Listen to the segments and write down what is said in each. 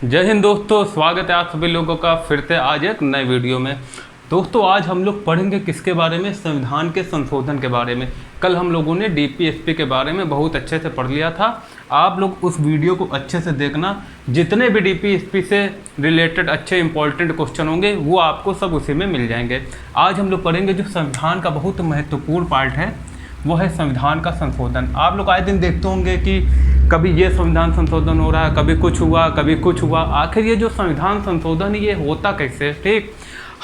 जय हिंद दोस्तों, स्वागत है आप सभी लोगों का फिर से आज एक नए वीडियो में। दोस्तों आज हम लोग पढ़ेंगे किसके बारे में, संविधान के संशोधन के बारे में। कल हम लोगों ने डीपीएसपी के बारे में बहुत अच्छे से पढ़ लिया था। आप लोग उस वीडियो को अच्छे से देखना, जितने भी डीपीएसपी से रिलेटेड अच्छे इंपॉर्टेंट क्वेश्चन होंगे वो आपको सब उसी में मिल जाएंगे। आज हम लोग पढ़ेंगे जो संविधान का बहुत महत्वपूर्ण पार्ट है, वो है संविधान का संशोधन। आप लोग आए दिन देखते होंगे कि कभी ये संविधान संशोधन हो रहा है, कभी कुछ हुआ, कभी कुछ हुआ। आखिर ये जो संविधान संशोधन ये होता कैसे? ठीक,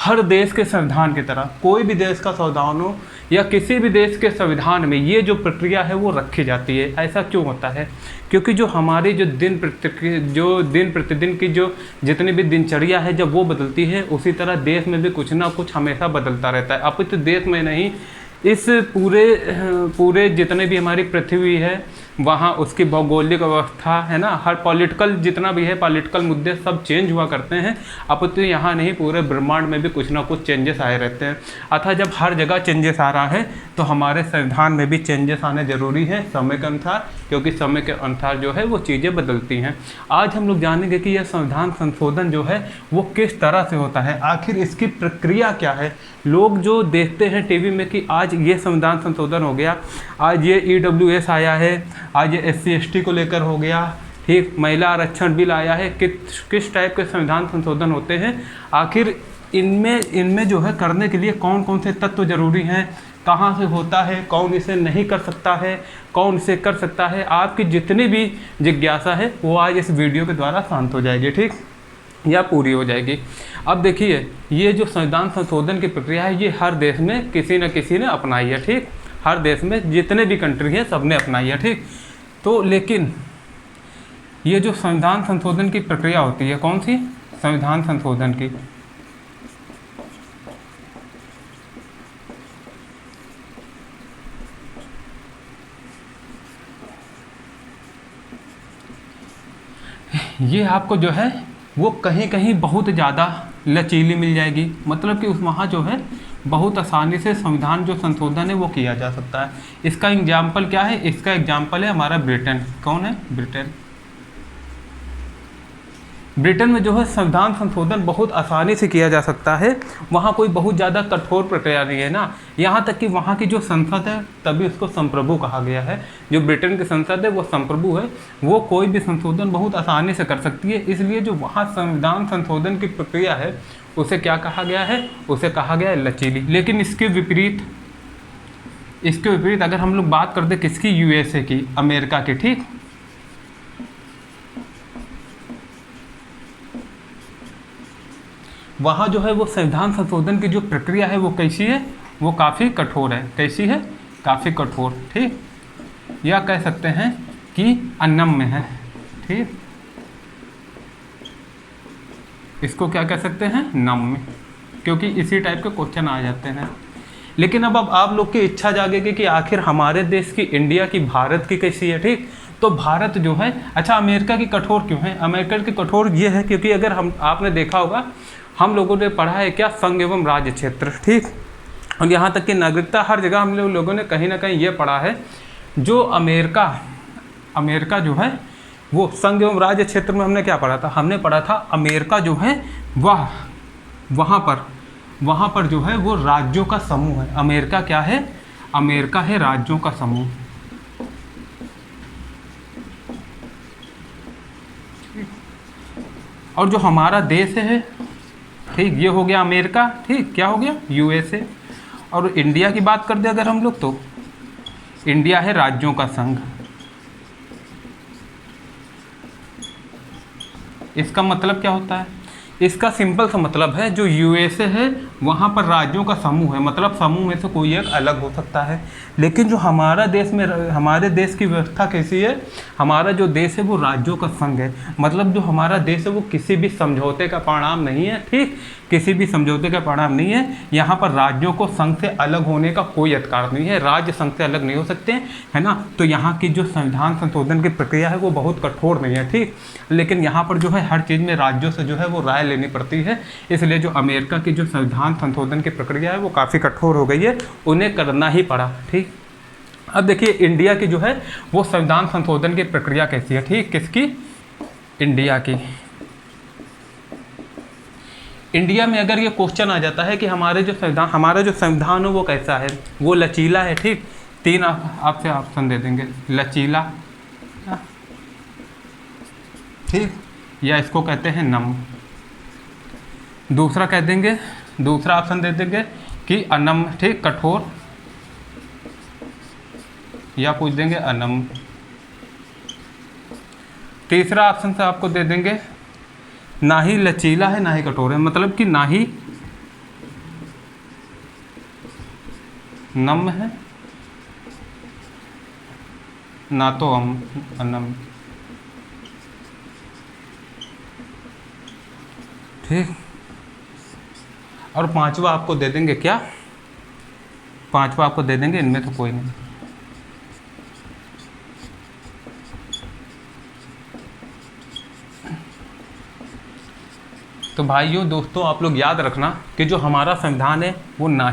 हर देश के संविधान की तरह कोई भी देश का संविधान हो या किसी भी देश के संविधान में ये जो प्रक्रिया है वो रखी जाती है। ऐसा क्यों होता है? क्योंकि जो हमारी जो दिन प्रतिदिन की जो जितनी भी दिनचर्या है जब वो बदलती है, उसी तरह देश में भी कुछ ना कुछ हमेशा बदलता रहता है। अब तो देश में नहीं, इस पूरे जितने भी हमारी पृथ्वी है वहाँ उसकी भौगोलिक अवस्था है ना, हर पॉलिटिकल जितना भी है पॉलिटिकल मुद्दे सब चेंज हुआ करते हैं। अब तो यहाँ नहीं, पूरे ब्रह्मांड में भी कुछ ना कुछ चेंजेस आए रहते हैं। अतः जब हर जगह चेंजेस आ रहा है तो हमारे संविधान में भी चेंजेस आने ज़रूरी है समय के अनुसार, क्योंकि समय के अनुसार जो है वो चीज़ें बदलती हैं। आज हम लोग जानेंगे कि यह संविधान संशोधन जो है वो किस तरह से होता है, आखिर इसकी प्रक्रिया क्या है। लोग जो देखते हैं टीवी में कि आज ये संविधान संशोधन हो गया, आज ये EWS आया है, आज ये SC/ST को लेकर हो गया, ठीक, महिला आरक्षण बिल आया है, किस टाइप के संविधान संशोधन होते हैं, आखिर इनमें जो है करने के लिए कौन कौन से तत्व जरूरी हैं, कहाँ से होता है, कौन इसे नहीं कर सकता है, कौन इसे कर सकता है। आपकी जितनी भी जिज्ञासा है वो आज इस वीडियो के द्वारा शांत हो जाएगी, ठीक, या पूरी हो जाएगी। अब देखिए, ये जो संविधान संशोधन की प्रक्रिया है ये हर देश में किसी न किसी ने अपनाई है, ठीक, हर देश में जितने भी कंट्री हैं सब ने अपनाई है, ठीक। तो लेकिन ये जो संविधान संशोधन की प्रक्रिया होती है, कौन सी? संविधान संशोधन की, ये आपको जो है वो कहीं कहीं बहुत ज़्यादा लचीली मिल जाएगी। मतलब कि उस वहाँ जो है बहुत आसानी से संविधान जो संशोधन है वो किया जा सकता है। इसका एग्जाम्पल क्या है? इसका एग्जाम्पल है हमारा ब्रिटेन। कौन है? ब्रिटेन। ब्रिटेन में जो है संविधान संशोधन बहुत आसानी से किया जा सकता है। वहाँ कोई बहुत ज़्यादा कठोर प्रक्रिया नहीं है ना। यहाँ तक कि वहाँ की जो संसद है तभी उसको संप्रभु कहा गया है। जो ब्रिटेन की संसद है वो संप्रभु है, वो कोई भी संशोधन बहुत आसानी से कर सकती है। इसलिए जो वहाँ संविधान संशोधन की प्रक्रिया है उसे क्या कहा गया है? उसे कहा गया है लचीली। लेकिन इसके विपरीत अगर हम लोग बात कर दें किसकी? USA की, अमेरिका की, ठीक। वहाँ जो है वो संविधान संशोधन की जो प्रक्रिया है वो कैसी है? वो काफ़ी कठोर है। कैसी है? काफ़ी कठोर, ठीक, या कह सकते हैं कि अनम्य है, ठीक। इसको क्या कह सकते हैं? नम्य, क्योंकि इसी टाइप के क्वेश्चन आ जाते हैं। लेकिन अब आप लोग की इच्छा जागेगी कि आखिर हमारे देश की, इंडिया की, भारत की कैसी है, ठीक। तो भारत जो है, अच्छा अमेरिका की कठोर क्यों है? अमेरिका की कठोर ये है क्योंकि अगर आपने देखा होगा, हम लोगों ने पढ़ा है क्या? संघ एवं राज्य क्षेत्र, ठीक। और यहाँ तक कि नागरिकता हर जगह हम लोगों ने कहीं ना कहीं ये पढ़ा है। जो अमेरिका जो है वो संघ एवं राज्य क्षेत्र में हमने क्या पढ़ा था? हमने पढ़ा था अमेरिका जो है वहाँ पर जो है वो राज्यों का समूह है। अमेरिका क्या है? अमेरिका है राज्यों का समूह। और जो हमारा देश है, ठीक, ये हो गया अमेरिका, ठीक, क्या हो गया? USA। और इंडिया की बात कर दे अगर हम लोग, तो इंडिया है राज्यों का संघ। इसका मतलब क्या होता है? इसका सिंपल सा मतलब है जो USA है वहाँ पर राज्यों का समूह है, मतलब समूह में से कोई एक अलग हो सकता है। लेकिन जो हमारे देश की व्यवस्था कैसी है? हमारा जो देश है वो राज्यों का संघ है। मतलब जो हमारा देश है वो किसी भी समझौते का परिणाम नहीं है, ठीक, किसी भी समझौते का परिणाम नहीं है। यहाँ पर राज्यों को संघ से अलग होने का कोई अधिकार नहीं है, राज्य संघ से अलग नहीं हो सकते, है ना। तो यहाँ की जो संविधान संशोधन की प्रक्रिया है वो बहुत कठोर नहीं है, ठीक। लेकिन यहाँ पर जो है हर चीज़ में राज्यों से जो है वो राय लेनी पड़ती है। इसलिए जो अमेरिका की जो संविधान संशोधन की प्रक्रिया है वो काफ़ी कठोर हो गई है, उन्हें करना ही पड़ा, ठीक। अब देखिए इंडिया की जो है वो संविधान संशोधन की प्रक्रिया कैसी है, ठीक, किसकी? इंडिया की। इंडिया में अगर ये क्वेश्चन आ जाता है कि हमारा जो संविधान है वो कैसा है, वो लचीला है, ठीक, 3 आपसे ऑप्शन दे देंगे, लचीला, ठीक, या इसको कहते हैं नम। दूसरा कह देंगे, दूसरा ऑप्शन दे देंगे कि अनम, ठीक, कठोर, या पूछ देंगे अनम। तीसरा ऑप्शन से आपको दे देंगे ना ही लचीला है ना ही कठोर है, मतलब कि ना ही नम है ना तो अनम, ठीक। और पांचवा आपको दे देंगे क्या, पांचवा आपको दे देंगे इनमें तो कोई नहीं। तो भाइयों दोस्तों आप लोग याद रखना कि जो हमारा संविधान है वो ना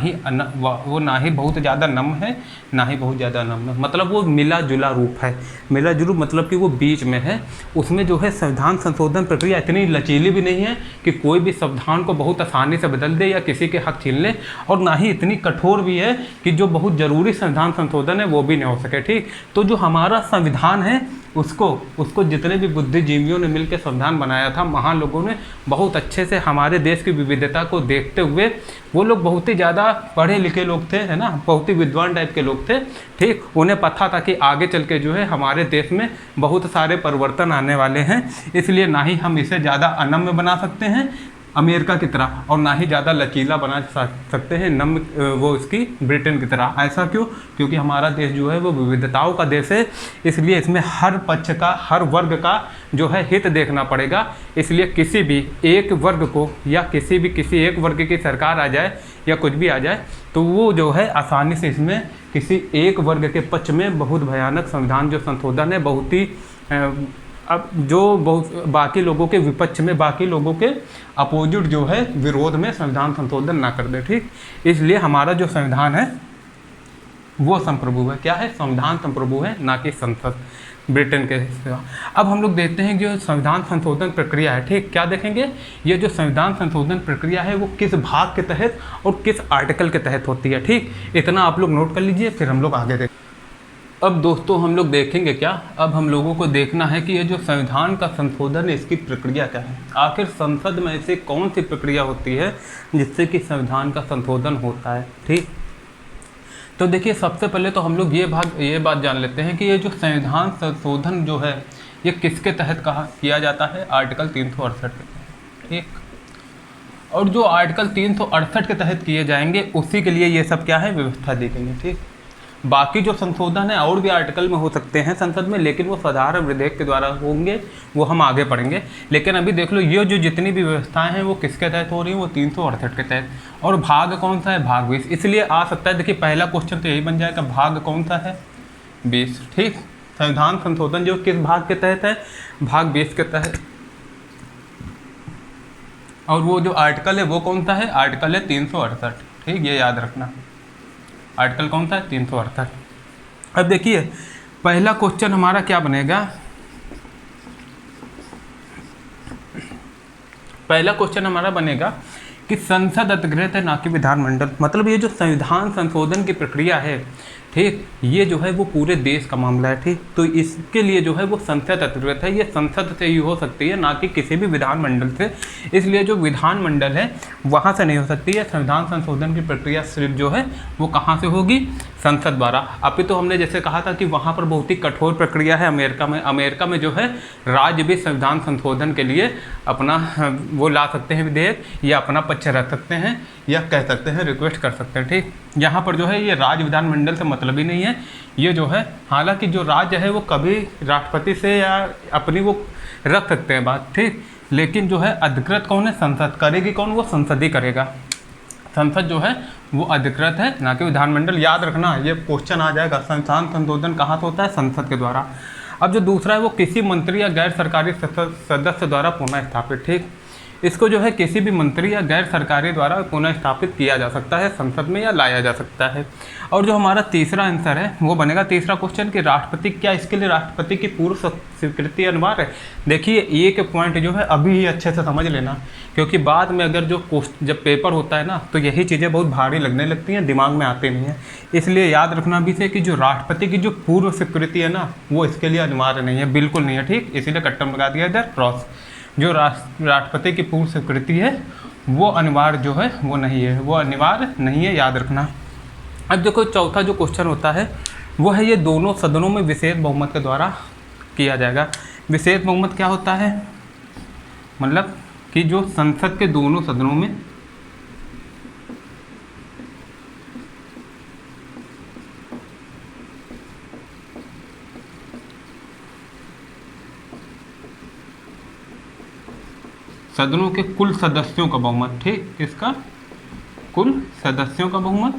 ही बहुत ज़्यादा नम है ना ही बहुत ज़्यादा नम है, मतलब वो मिला जुला रूप है। मिला जुला मतलब कि वो बीच में है। उसमें जो है संविधान संशोधन प्रक्रिया इतनी लचीली भी नहीं है कि कोई भी संविधान को बहुत आसानी से बदल दे या किसी के हक छीन ले, और ना ही इतनी कठोर भी है कि जो बहुत ज़रूरी संविधान संशोधन है वो भी नहीं हो सके, ठीक। तो जो हमारा संविधान है उसको जितने भी बुद्धिजीवियों ने मिलकर संविधान बनाया था, महान लोगों ने बहुत अच्छे से हमारे देश की विविधता को देखते हुए, वो लोग बहुत ही ज़्यादा पढ़े लिखे लोग थे, है ना, बहुत ही विद्वान टाइप के लोग थे, ठीक। उन्हें पता था कि आगे चल के जो है हमारे देश में बहुत सारे परिवर्तन आने वाले हैं, इसलिए ना ही हम इसे ज़्यादा अनम्य बना सकते हैं अमेरिका की तरह, और ना ही ज़्यादा लचीला बना सकते हैं वो इसकी ब्रिटेन की तरह। ऐसा क्यों? क्योंकि हमारा देश जो है वो विविधताओं का देश है, इसलिए इसमें हर पक्ष का, हर वर्ग का जो है हित देखना पड़ेगा। इसलिए किसी भी एक वर्ग को या किसी एक वर्ग की सरकार आ जाए या कुछ भी आ जाए तो वो जो है आसानी से इसमें किसी एक वर्ग के पक्ष में बहुत भयानक संविधान जो संशोधन है, बहुत ही अब जो बहुत बाकी लोगों के विपक्ष में, बाकी लोगों के अपोजिट जो है विरोध में संविधान संशोधन ना कर दे, ठीक। इसलिए हमारा जो संविधान है वो संप्रभु है। क्या है? संविधान संप्रभु है, ना कि संसद ब्रिटेन के सिवा। अब हम लोग देखते हैं जो संविधान संशोधन प्रक्रिया है, ठीक। क्या देखेंगे? ये जो संविधान संशोधन प्रक्रिया है वो किस भाग के तहत और किस आर्टिकल के तहत होती है, ठीक। इतना आप लोग नोट कर लीजिए, फिर हम लोग आगे देखें। अब दोस्तों हम लोग देखेंगे क्या, अब हम लोगों को देखना है कि ये जो संविधान का संशोधन है इसकी प्रक्रिया क्या है। आखिर संसद में ऐसी कौन सी प्रक्रिया होती है जिससे कि संविधान का संशोधन होता है, ठीक। तो देखिए सबसे पहले तो हम लोग ये बात जान लेते हैं कि ये जो संविधान संशोधन जो है ये किसके तहत किया जाता है? आर्टिकल 368 के तहत, ठीक। और जो आर्टिकल 368 के तहत किए जाएंगे उसी के लिए ये सब क्या है, व्यवस्था दी गई है, ठीक। बाकी जो संशोधन है और भी आर्टिकल में हो सकते हैं संसद में, लेकिन वो साधारण विधेयक के द्वारा होंगे, वो हम आगे पढ़ेंगे। लेकिन अभी देख लो ये जो जितनी भी व्यवस्थाएं हैं वो किसके तहत हो रही हैं, वो 368 के तहत। और भाग कौन सा है? भाग 20। इसलिए आ सकता है, देखिए पहला क्वेश्चन तो यही बन जाएगा, भाग कौन सा है? 20, ठीक। संविधान संशोधन जो किस भाग के तहत है? भाग 20 के तहत। और वो जो आर्टिकल है वो कौन सा है? आर्टिकल है 368, ठीक। ये याद रखना, आर्टिकल कौन सा है? 368। अब देखिए पहला क्वेश्चन हमारा क्या बनेगा, पहला क्वेश्चन हमारा बनेगा कि संसद अधिकृत है ना कि विधानमंडल। मतलब ये जो संविधान संशोधन की प्रक्रिया है, ठीक, ये जो है वो पूरे देश का मामला है, ठीक। तो इसके लिए जो है वो संसद अधिकृत है, ये संसद से ही हो सकती है, ना कि किसी भी विधानमंडल से। इसलिए जो विधानमंडल है वहाँ से नहीं हो सकती है। संविधान संशोधन की प्रक्रिया सिर्फ जो है वो कहाँ से होगी? संसद द्वारा। अभी तो हमने जैसे कहा था कि वहाँ पर बहुत ही कठोर प्रक्रिया है अमेरिका में जो है राज्य भी संविधान संशोधन के लिए अपना वो ला सकते हैं विधेयक, या अपना पक्ष रख सकते हैं, या कह सकते हैं, रिक्वेस्ट कर सकते हैं, ठीक। यहाँ पर जो है ये राज्य विधानमंडल से मतलब ही नहीं है। ये जो है हालांकि जो राज्य है वो कभी राष्ट्रपति से या अपनी वो रख सकते हैं बात, ठीक। लेकिन जो है अधिकृत कौन है? संसद। करेगी कौन? वो संसद ही करेगा। संसद जो है वो अधिकृत है, ना कि विधानमंडल। याद रखना ये क्वेश्चन आ जाएगा, संविधान संशोधन कहाँ से होता है? संसद के द्वारा। अब जो दूसरा है वो किसी मंत्री या गैर सरकारी सदस्य द्वारा पुनः स्थापित, ठीक। इसको जो है किसी भी मंत्री या गैर सरकारी द्वारा पुनः स्थापित किया जा सकता है संसद में या लाया जा सकता है। और जो हमारा तीसरा आंसर है वो बनेगा, तीसरा क्वेश्चन कि राष्ट्रपति, क्या इसके लिए राष्ट्रपति की पूर्व स्वीकृति अनिवार्य है। देखिए एक पॉइंट जो है अभी ही अच्छे से समझ लेना, क्योंकि बाद में अगर जब पेपर होता है ना तो यही चीज़ें बहुत भारी लगने लगती हैं, दिमाग में आते नहीं हैं। इसलिए याद रखना भी से कि जो राष्ट्रपति की जो पूर्व स्वीकृति है ना वो इसके लिए अनिवार्य नहीं है, बिल्कुल नहीं है, ठीक। इसीलिए कट्टम लगा दिया इधर क्रॉस। जो राष्ट्रपति की पूर्व स्वीकृति है वो अनिवार्य जो है वो नहीं है, वो अनिवार्य नहीं है, याद रखना। अब देखो चौथा जो क्वेश्चन होता है वो है ये दोनों सदनों में विशेष बहुमत के द्वारा किया जाएगा। विशेष बहुमत क्या होता है, मतलब कि जो संसद के दोनों सदनों में सदनों के कुल सदस्यों का बहुमत, ठीक, किसका, कुल सदस्यों का बहुमत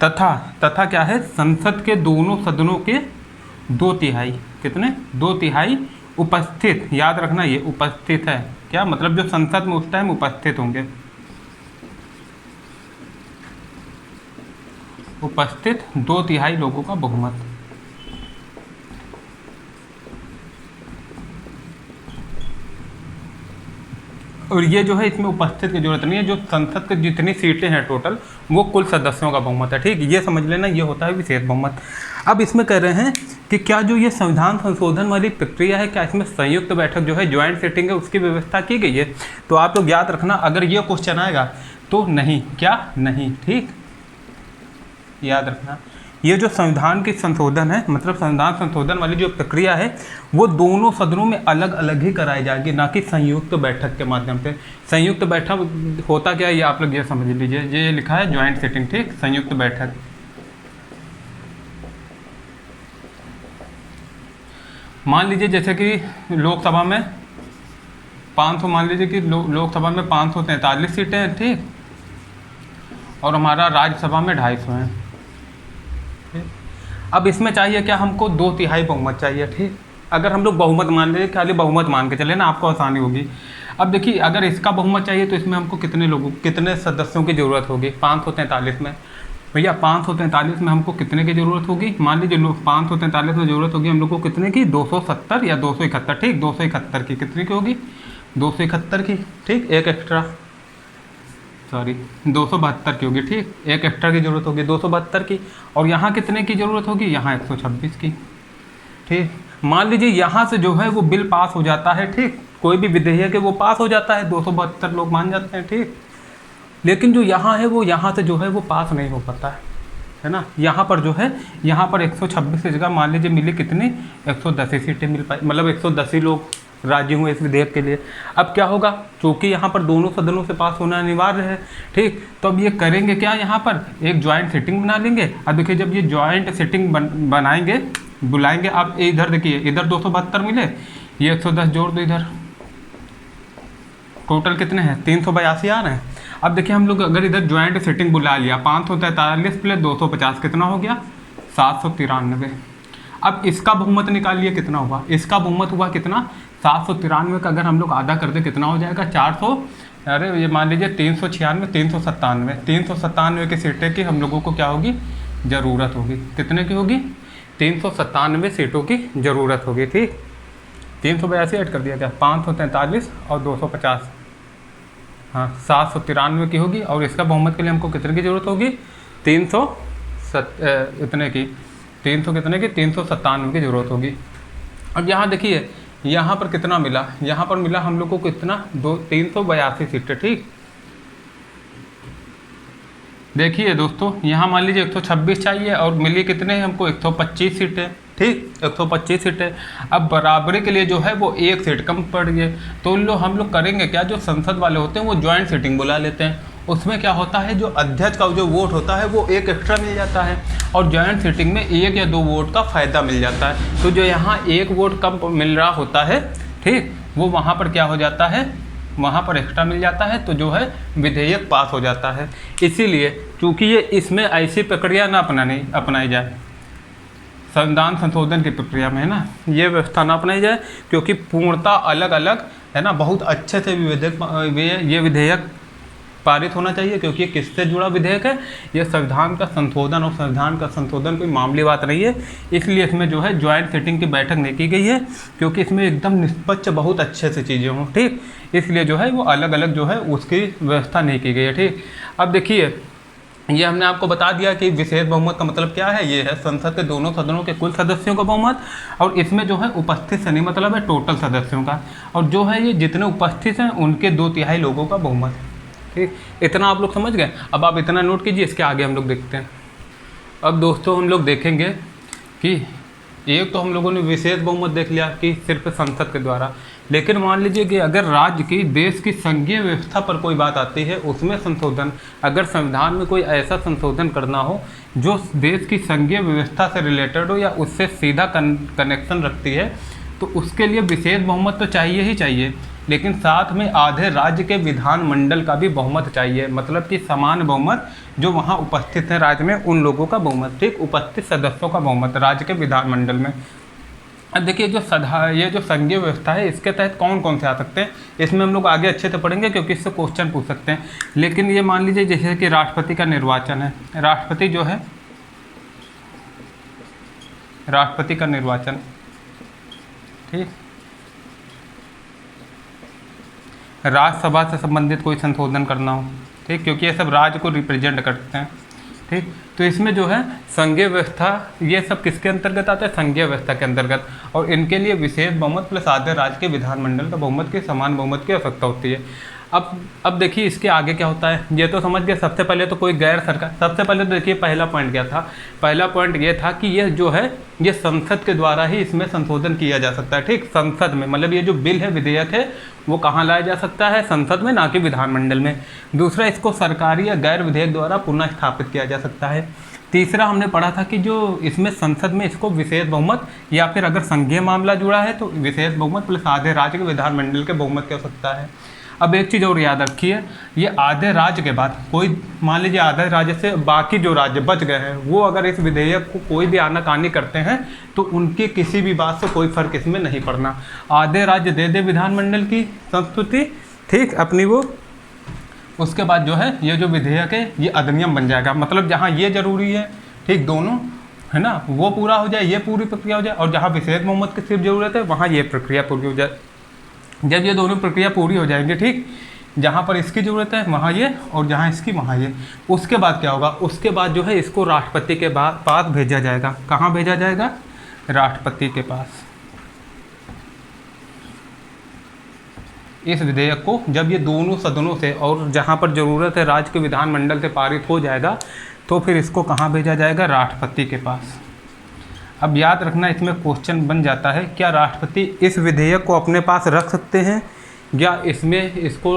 तथा क्या है, संसद के दोनों सदनों के 2/3, कितने, 2/3 उपस्थित, याद रखना ये उपस्थित है, क्या मतलब जो संसद में उस टाइम उपस्थित होंगे, उपस्थित 2/3 लोगों का बहुमत। और ये जो है इसमें उपस्थित की जरूरत नहीं है, जो संसद के जितनी सीटें हैं टोटल वो कुल सदस्यों का बहुमत है, ठीक, ये समझ लेना, ये होता है विशेष बहुमत। अब इसमें कह रहे हैं कि क्या जो ये संविधान संशोधन वाली प्रक्रिया है, क्या इसमें संयुक्त बैठक जो है ज्वाइंट सिटिंग है उसकी व्यवस्था की गई है। तो आप लोग याद रखना अगर ये क्वेश्चन आएगा तो नहीं, क्या नहीं, ठीक, याद रखना। ये जो संविधान की संशोधन है, मतलब संविधान संशोधन वाली जो प्रक्रिया है वो दोनों सदनों में अलग अलग ही कराई जाएगी, ना कि संयुक्त बैठक के माध्यम से। संयुक्त बैठक होता क्या है ये आप लोग ये समझ लीजिए, ये लिखा है ज्वाइंट सिटिंग, ठीक, संयुक्त बैठक। मान लीजिए जैसे कि लोकसभा में 500, मान लीजिए कि लोकसभा में 543 सीटें हैं, ठीक, और हमारा राज्यसभा में 250 हैं। अब इसमें चाहिए क्या, हमको 2/3 बहुमत चाहिए, ठीक। अगर हम लोग बहुमत मान लें, खाली बहुमत मान के चले ना, आपको आसानी होगी। अब देखिए अगर इसका बहुमत चाहिए तो इसमें हमको कितने सदस्यों की ज़रूरत होगी, 543 में, भैया 543 में हमको कितने की ज़रूरत होगी, मान लीजिए 543 में ज़रूरत होगी हम लोग को कितने की, 270 या 271, ठीक, 271 की, कितने की होगी, 271 की, ठीक, एक एक्स्ट्रा, सॉरी 272 की होगी, ठीक, एक एक्स्ट्रा की ज़रूरत होगी 272 की। और यहाँ कितने की ज़रूरत होगी, यहाँ 126 की, ठीक। मान लीजिए यहाँ से जो है वो बिल पास हो जाता है, ठीक, कोई भी विधेयक है वो पास हो जाता है, 272 लोग मान जाते हैं, ठीक। लेकिन जो यहाँ है वो यहाँ से जो है वो पास नहीं हो पाता है ना। यहाँ पर जो है, यहाँ पर 126 की जगह मान लीजिए मिली कितनी, 110 सीटें मिल पाई, मतलब 110 ही लोग राजी हुए इस विधेयक के लिए। अब क्या होगा, चूँकि यहाँ पर दोनों सदनों से पास होना अनिवार्य है, ठीक, तो अब ये करेंगे क्या, यहाँ पर एक ज्वाइंट सिटिंग बना लेंगे। अब देखिए जब ये ज्वाइंट सिटिंग बनाएंगे, बुलाएंगे, आप इधर देखिए, इधर 272 मिले, ये 110 जोड़ दो इधर, टोटल कितने हैं, 382 आ रहे हैं। अब देखिए हम लोग अगर इधर ज्वाइंट सिटिंग बुला लिया, 543 प्लस 250 कितना हो गया, 793। अब इसका बहुमत निकालिए कितना हुआ, इसका बहुमत हुआ कितना, 793 का अगर हम लोग आधा कर दे कितना हो जाएगा, 400, अरे ये मान लीजिए 396, 397 की सीटें की हम लोगों को क्या होगी, ज़रूरत होगी, कितने की होगी, 397 सीटों की ज़रूरत होगी, ठीक। 382 ऐड कर दिया क्या, 543 और 250, हाँ 793 की होगी। और इसका बहुमत के लिए हमको कितने की ज़रूरत होगी, 397 की ज़रूरत होगी। अब यहाँ देखिए यहाँ पर कितना मिला, यहाँ पर मिला हम लोग को कितना, 382 सीटें, ठीक। देखिए दोस्तों यहाँ मान लीजिए 126 चाहिए और मिली कितने हमको, 125 सीटें, ठीक, 125 सीटें। अब बराबरी के लिए जो है वो एक सीट कम पड़ गई, तो हम लोग करेंगे क्या, जो संसद वाले होते हैं वो ज्वाइंट सीटिंग बुला लेते हैं। उसमें क्या होता है, जो अध्यक्ष का जो वोट होता है वो एक एक्स्ट्रा मिल जाता है, और ज्वाइंट सीटिंग में 1 या 2 वोट का फ़ायदा मिल जाता है। तो जो यहाँ 1 वोट कम मिल रहा होता है, ठीक, वो वहाँ पर क्या हो जाता है, वहाँ पर एक्स्ट्रा मिल जाता है, तो जो है विधेयक पास हो जाता है। इसीलिए चूँकि ये इसमें ऐसी प्रक्रिया ना अपनाई जाए, संविधान संशोधन की प्रक्रिया में, है ना, ये व्यवस्था ना अपनाई जाए, क्योंकि पूर्णतः अलग अलग, है ना, बहुत अच्छे से ये विधेयक पारित होना चाहिए, क्योंकि ये किससे जुड़ा विधेयक है, ये संविधान का संशोधन, और संविधान का संशोधन कोई मामूली बात नहीं है। इसलिए इसमें जो है ज्वाइंट सिटिंग की बैठक नहीं की गई है, क्योंकि इसमें एकदम निष्पक्ष बहुत अच्छे से चीज़ें हों, ठीक। इसलिए जो है वो अलग अलग जो है उसकी व्यवस्था नहीं की गई है, ठीक। अब देखिए, ये हमने आपको बता दिया कि विशेष बहुमत का मतलब क्या है। ये है संसद के दोनों सदनों के कुल सदस्यों का बहुमत, और इसमें जो है उपस्थित से नहीं मतलब है टोटल सदस्यों का, और जो है ये जितने उपस्थित हैं उनके 2/3 लोगों का बहुमत, ठीक। इतना आप लोग समझ गए। अब आप इतना नोट कीजिए, इसके आगे हम लोग देखते हैं। अब दोस्तों हम लोग देखेंगे कि एक तो हम लोगों ने विशेष बहुमत देख लिया कि सिर्फ संसद के द्वारा, लेकिन मान लीजिए कि अगर राज्य की देश की संघीय व्यवस्था पर कोई बात आती है, उसमें संशोधन, अगर संविधान में कोई ऐसा संशोधन करना हो जो देश की संघीय व्यवस्था से रिलेटेड हो या उससे सीधा कनेक्शन रखती है, तो उसके लिए विशेष बहुमत तो चाहिए ही चाहिए, लेकिन साथ में आधे राज्य के विधानमंडल का भी बहुमत चाहिए, मतलब कि समान बहुमत जो वहाँ उपस्थित हैं राज्य में उन लोगों का बहुमत, ठीक, उपस्थित सदस्यों का बहुमत राज्य के विधानमंडल में। अब देखिए ये जो संघीय व्यवस्था है, इसके तहत कौन कौन से आ सकते हैं, इसमें हम लोग आगे अच्छे से पढ़ेंगे, क्योंकि इससे क्वेश्चन पूछ सकते हैं। लेकिन ये मान लीजिए जैसे कि राष्ट्रपति का निर्वाचन है, राष्ट्रपति जो है, राष्ट्रपति का निर्वाचन, ठीक, राज्यसभा से संबंधित कोई संशोधन करना हो, ठीक, क्योंकि ये सब राज्य को रिप्रेजेंट करते हैं, ठीक। तो इसमें जो है संघीय व्यवस्था, ये सब किसके अंतर्गत आता है, संघीय व्यवस्था के अंतर्गत, और इनके लिए विशेष बहुमत प्लस आधे राज्य के विधानमंडल का बहुमत के समान बहुमत की आवश्यकता होती है। अब देखिए इसके आगे क्या होता है, ये तो समझ गए। सबसे पहले तो कोई गैर सरकार, सबसे पहले तो देखिए पहला पॉइंट क्या था, पहला पॉइंट ये था कि ये जो है ये संसद के द्वारा ही इसमें संशोधन किया जा सकता है, ठीक, संसद में, मतलब ये जो बिल है, विधेयक है, वो कहाँ लाया जा सकता है, संसद में, ना कि विधानमंडल में। दूसरा, इसको सरकारी या गैर विधेयक द्वारा पुनः स्थापित किया जा सकता है। तीसरा, हमने पढ़ा था कि जो इसमें संसद में इसको विशेष बहुमत, या फिर अगर संघीय मामला जुड़ा है तो विशेष बहुमत प्लस आधे राज्य के विधानमंडल के बहुमत की आवश्यकता है। अब एक चीज़ और याद रखिए, ये आधे राज्य के बाद कोई, मान लीजिए आधे राज्य से बाकी जो राज्य बच गए हैं, वो अगर इस विधेयक को कोई भी आनाकानी करते हैं तो उनकी किसी भी बात से कोई फर्क इसमें नहीं पड़ना। आधे राज्य दे दे विधानमंडल की संस्तुति, ठीक, अपनी वो, उसके बाद जो है ये जो विधेयक है ये अधिनियम बन जाएगा। मतलब जहाँ ये जरूरी है, ठीक, दोनों, है ना, वो पूरा हो जाए, ये पूरी प्रक्रिया हो जाए, और जहाँ विशेष बहुमत की सिर्फ जरूरत है वहाँ ये प्रक्रिया पूरी हो जाए। जब ये दोनों प्रक्रिया पूरी हो जाएंगी, ठीक, जहाँ पर इसकी ज़रूरत है वहाँ ये, और जहाँ इसकी वहाँ ये, उसके बाद क्या होगा, उसके बाद जो है इसको राष्ट्रपति के पास भेजा जाएगा। कहाँ भेजा जाएगा, राष्ट्रपति के पास। इस विधेयक को जब ये दोनों सदनों से और जहाँ पर ज़रूरत है राज्य के विधानमंडल से पारित हो जाएगा, तो फिर इसको कहाँ भेजा जाएगा, राष्ट्रपति के पास। अब याद रखना, इसमें क्वेश्चन बन जाता है, क्या राष्ट्रपति इस विधेयक को अपने पास रख सकते हैं, या इसमें इसको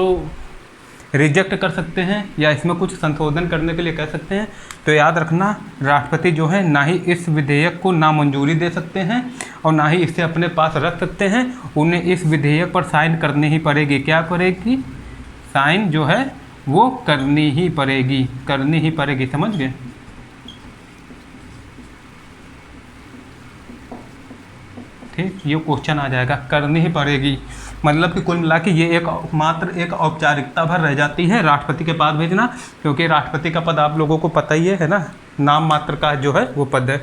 रिजेक्ट कर सकते हैं, या इसमें कुछ संशोधन करने के लिए कह सकते हैं। तो याद रखना, राष्ट्रपति जो है ना ही इस विधेयक को नामंजूरी दे सकते हैं और ना ही इसे अपने पास रख सकते हैं। उन्हें इस विधेयक पर साइन करनी ही पड़ेगी। क्या करेगी, साइन जो है वो करनी ही पड़ेगी, करनी ही पड़ेगी, समझ गए। ठीक, ये क्वेश्चन आ जाएगा, करनी ही पड़ेगी, मतलब कि कुल मिला के ये मात्र एक औपचारिकता भर रह जाती है राष्ट्रपति के पास भेजना, क्योंकि राष्ट्रपति का पद आप लोगों को पता ही है ना, नाम मात्र का जो है वो पद है।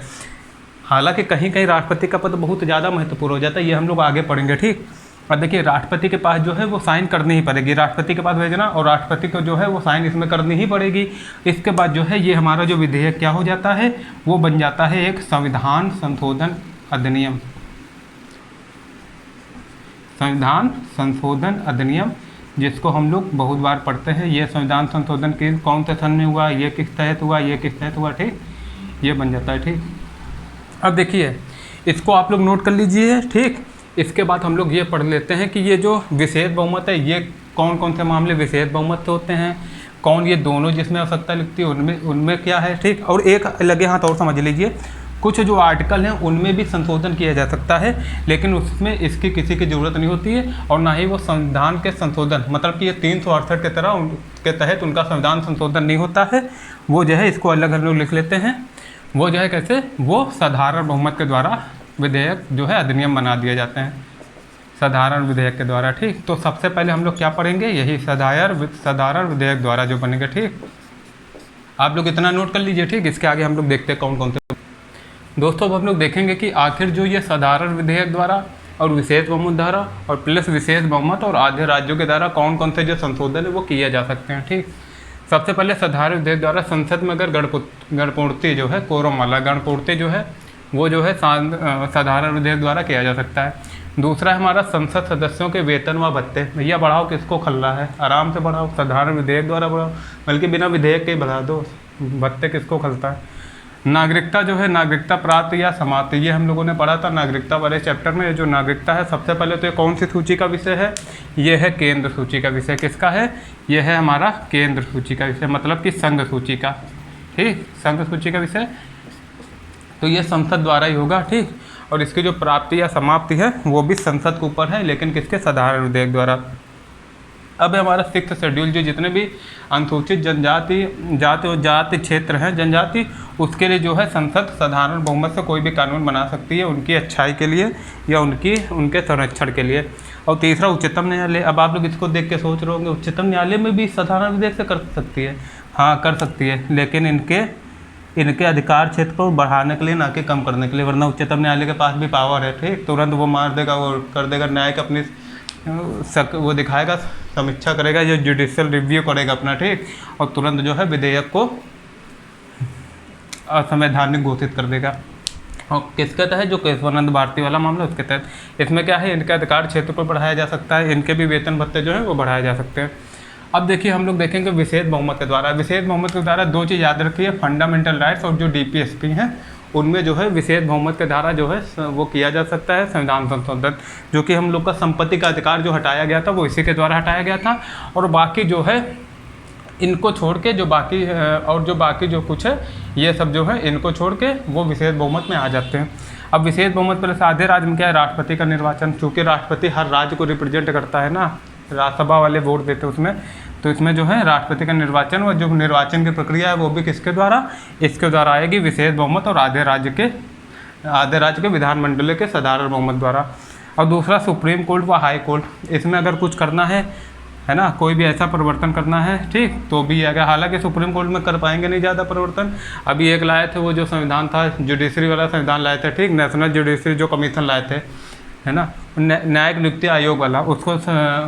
हालांकि कहीं कहीं राष्ट्रपति का पद बहुत ज़्यादा महत्वपूर्ण हो जाता है, ये हम लोग आगे पढ़ेंगे, ठीक। और देखिए राष्ट्रपति के पास जो है वो साइन करनी ही पड़ेगी, राष्ट्रपति के पास भेजना, और राष्ट्रपति को जो है वो साइन इसमें करनी ही पड़ेगी। इसके बाद जो है ये हमारा जो विधेयक क्या हो जाता है, वो बन जाता है एक संविधान संशोधन अधिनियम। संविधान संशोधन अधिनियम, जिसको हम लोग बहुत बार पढ़ते हैं। ये संविधान संशोधन किस कौन से सन में हुआ, ये किस तहत हुआ, ये किस तहत हुआ, ठीक, ये बन जाता है, ठीक। अब देखिए इसको आप लोग नोट कर लीजिए, ठीक। इसके बाद हम लोग ये पढ़ लेते हैं कि ये जो विशेष बहुमत है, ये कौन कौन से मामले विशेष बहुमत से होते हैं, कौन ये दोनों जिसमें आवश्यकता लिखती है उनमें क्या है, ठीक। और एक लगे हाथ और समझ लीजिए, कुछ जो आर्टिकल हैं उनमें भी संशोधन किया जा सकता है, लेकिन उसमें इसकी किसी की ज़रूरत नहीं होती है, और ना ही वो संविधान के संशोधन, मतलब कि ये 368 के तरह के तहत उनका संविधान संशोधन नहीं होता है। वो जो है इसको अलग हम लोग लिख लेते हैं, वो जो है कैसे, वो साधारण बहुमत के द्वारा विधेयक जो है अधिनियम बना दिए जाते हैं, साधारण विधेयक के द्वारा। ठीक, तो सबसे पहले हम लोग क्या पढ़ेंगे, यही साधारण विधेयक द्वारा जो बनेंगे। ठीक, आप लोग इतना नोट कर लीजिए। ठीक, इसके आगे हम लोग देखते हैं कौन कौन से। दोस्तों अब हम लोग देखेंगे कि आखिर जो ये साधारण विधेयक द्वारा और विशेष बहुमत द्वारा और प्लस विशेष बहुमत और आधे राज्यों के द्वारा कौन कौन से जो संशोधन है वो किए जा सकते हैं। ठीक, सबसे पहले साधारण विधेयक द्वारा संसद में अगर गणपूर्ति जो है, कोरम वाला गणपूर्ति जो है वो जो है साधारण विधेयक द्वारा किया जा सकता है। दूसरा है हमारा संसद सदस्यों के वेतन व भत्ते। भैया बढ़ाओ, किसको खल रहा है, आराम से बढ़ाओ, साधारण विधेयक द्वारा बढ़ाओ, बल्कि बिना विधेयक के बढ़ा दो, भत्ते किसको खलता है। नागरिकता जो है, नागरिकता प्राप्त या समाप्त, ये हम लोगों ने पढ़ा था नागरिकता वाले चैप्टर में। जो नागरिकता है सबसे पहले तो ये कौन सी सूची का विषय है, ये है केंद्र सूची का विषय। किसका है, ये है हमारा केंद्र सूची का विषय, मतलब कि संघ सूची का। ठीक, संघ सूची का विषय, तो ये संसद द्वारा ही होगा। ठीक, और इसकी जो प्राप्ति या समाप्ति है वो भी संसद के ऊपर है, लेकिन किसके, साधारण विधेयक द्वारा। अब हमारा 6th शेड्यूल, जो जितने भी अनुसूचित जाति क्षेत्र हैं, जनजाति, उसके लिए जो है संसद साधारण बहुमत से कोई भी कानून बना सकती है उनकी अच्छाई के लिए या उनके संरक्षण के लिए। और तीसरा उच्चतम न्यायालय। अब आप लोग इसको देख के सोच रहे होंगे उच्चतम न्यायालय में भी साधारण विधेयक से कर सकती है। हाँ कर सकती है, लेकिन इनके अधिकार क्षेत्र को बढ़ाने के लिए, ना कि कम करने के लिए, वरना उच्चतम न्यायालय के पास भी पावर है। ठीक, तुरंत वो मार देगा, वो कर देगा, न्याय का अपनी वो दिखाएगा, समीक्षा करेगा, जो जुडिशियल रिव्यू करेगा अपना। ठीक, और तुरंत जो है विधेयक को असंवैधानिक घोषित कर देगा। और किसके तहत, जो केशवानंद भारती वाला मामला, उसके तहत। इसमें क्या है, इनके अधिकार क्षेत्र पर बढ़ाया जा सकता है, इनके भी वेतन भत्ते जो है वो बढ़ाए जा सकते हैं। अब देखिए हम लोग देखेंगे विशेष बहुमत के द्वारा। विशेष बहुमत के द्वारा दो चीज़ याद रखिए, फंडामेंटल राइट्स और जो DPSP हैं उनमें जो है विशेष बहुमत के द्वारा जो है वो किया जा सकता है संविधान संशोधन। जो कि हम लोग का संपत्ति का अधिकार जो हटाया गया था वो इसी के द्वारा हटाया गया था, और बाकी जो है इनको छोड़ के जो बाकी और जो बाकी जो कुछ है ये सब जो है इनको छोड़ के वो विशेष बहुमत में आ जाते हैं। अब विशेष बहुमत प्लस आधे राज्य में क्या है, राष्ट्रपति का निर्वाचन। चूँकि राष्ट्रपति हर राज्य को रिप्रेजेंट करता है ना, राज्यसभा वाले वोट देते हैं उसमें, तो इसमें जो है राष्ट्रपति का निर्वाचन, और जो निर्वाचन की प्रक्रिया है वो भी किसके द्वारा, इसके द्वारा आएगी, विशेष बहुमत और आधे राज्य के विधानमंडल के साधारण बहुमत द्वारा। और दूसरा सुप्रीम कोर्ट व हाई कोर्ट। इसमें अगर कुछ करना है ना, कोई भी ऐसा परिवर्तन करना है, ठीक, तो भी आएगा। हालांकि सुप्रीम कोर्ट में कर पाएंगे नहीं ज़्यादा परिवर्तन। अभी एक लाए थे वो जो संविधान था, जुडिशरी वाला संविधान लाए थे, ठीक, नेशनल जुडिशरी जो कमीशन लाए थे, है ना, न्यायिक नियुक्ति आयोग वाला, उसको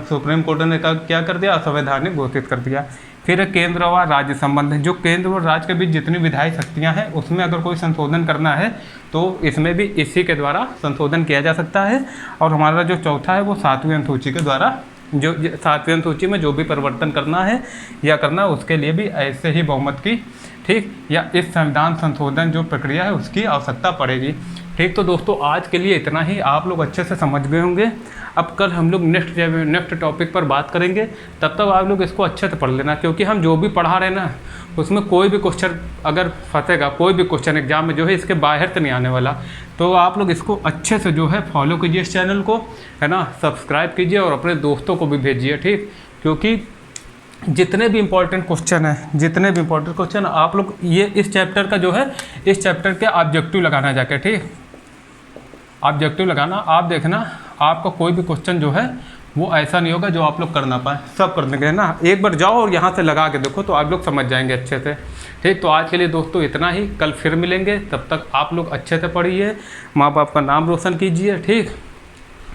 सुप्रीम कोर्ट ने क्या कर दिया, असंवैधानिक घोषित कर दिया। फिर केंद्र व राज्य संबंध, जो केंद्र और राज्य के बीच जितनी विधायी शक्तियाँ हैं उसमें अगर कोई संशोधन करना है तो इसमें भी इसी के द्वारा संशोधन किया जा सकता है। और हमारा जो चौथा है वो 7वीं अनुसूची के द्वारा, जो 7वीं अनुसूची में जो भी परिवर्तन करना है या करना, उसके लिए भी ऐसे ही बहुमत की, ठीक, या इस संविधान संशोधन जो प्रक्रिया है उसकी आवश्यकता पड़ेगी। ठीक, तो दोस्तों आज के लिए इतना ही, आप लोग अच्छे से समझ गए होंगे। अब कल हम लोग नेक्स्ट टॉपिक पर बात करेंगे, तब तक आप लोग इसको अच्छे से पढ़ लेना, क्योंकि हम जो भी पढ़ा रहे हैं ना उसमें कोई भी क्वेश्चन अगर फंसेगा, कोई भी क्वेश्चन एग्जाम में जो है इसके बाहर तो नहीं आने वाला। तो आप लोग इसको अच्छे से जो है फॉलो कीजिए इस चैनल को, है ना, सब्सक्राइब कीजिए और अपने दोस्तों को भी भेजिए, ठीक, क्योंकि जितने भी इम्पोर्टेंट क्वेश्चन आप लोग ये इस चैप्टर का जो है, इस चैप्टर के ऑब्जेक्टिव लगाना जाके, ठीक, ऑब्जेक्टिव लगाना। आप देखना आपका कोई भी क्वेश्चन जो है वो ऐसा नहीं होगा जो आप लोग कर ना पाए, सब कर देंगे ना। एक बार जाओ और यहाँ से लगा के देखो तो आप लोग समझ जाएंगे अच्छे से। ठीक, तो आज के लिए दोस्तों इतना ही, कल फिर मिलेंगे, तब तक आप लोग अच्छे से पढ़िए, माँ बाप का नाम रोशन कीजिए, ठीक,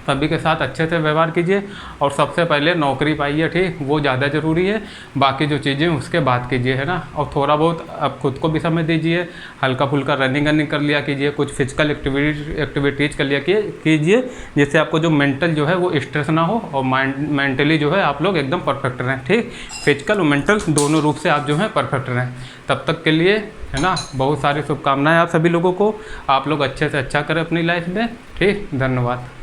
सभी के साथ अच्छे से व्यवहार कीजिए, और सबसे पहले नौकरी पाइए, ठीक, वो ज़्यादा ज़रूरी है, बाकी जो चीज़ें उसके बाद कीजिए, है ना। और थोड़ा बहुत अब खुद को भी समय दीजिए, हल्का फुल्का रनिंग कर लिया कीजिए, कुछ फिजिकल एक्टिविटीज़ कर लिया कीजिए, जिससे आपको जो मेंटल जो है वो स्ट्रेस ना हो, और मेंटली जो है आप लोग एकदम परफेक्ट रहें, ठीक, फिजिकल और मेंटल दोनों रूप से आप जो है परफेक्ट रहें। तब तक के लिए, है ना, बहुत सारी शुभकामनाएं आप सभी लोगों को। आप लोग अच्छे से अच्छा करें अपनी लाइफ में, ठीक, धन्यवाद।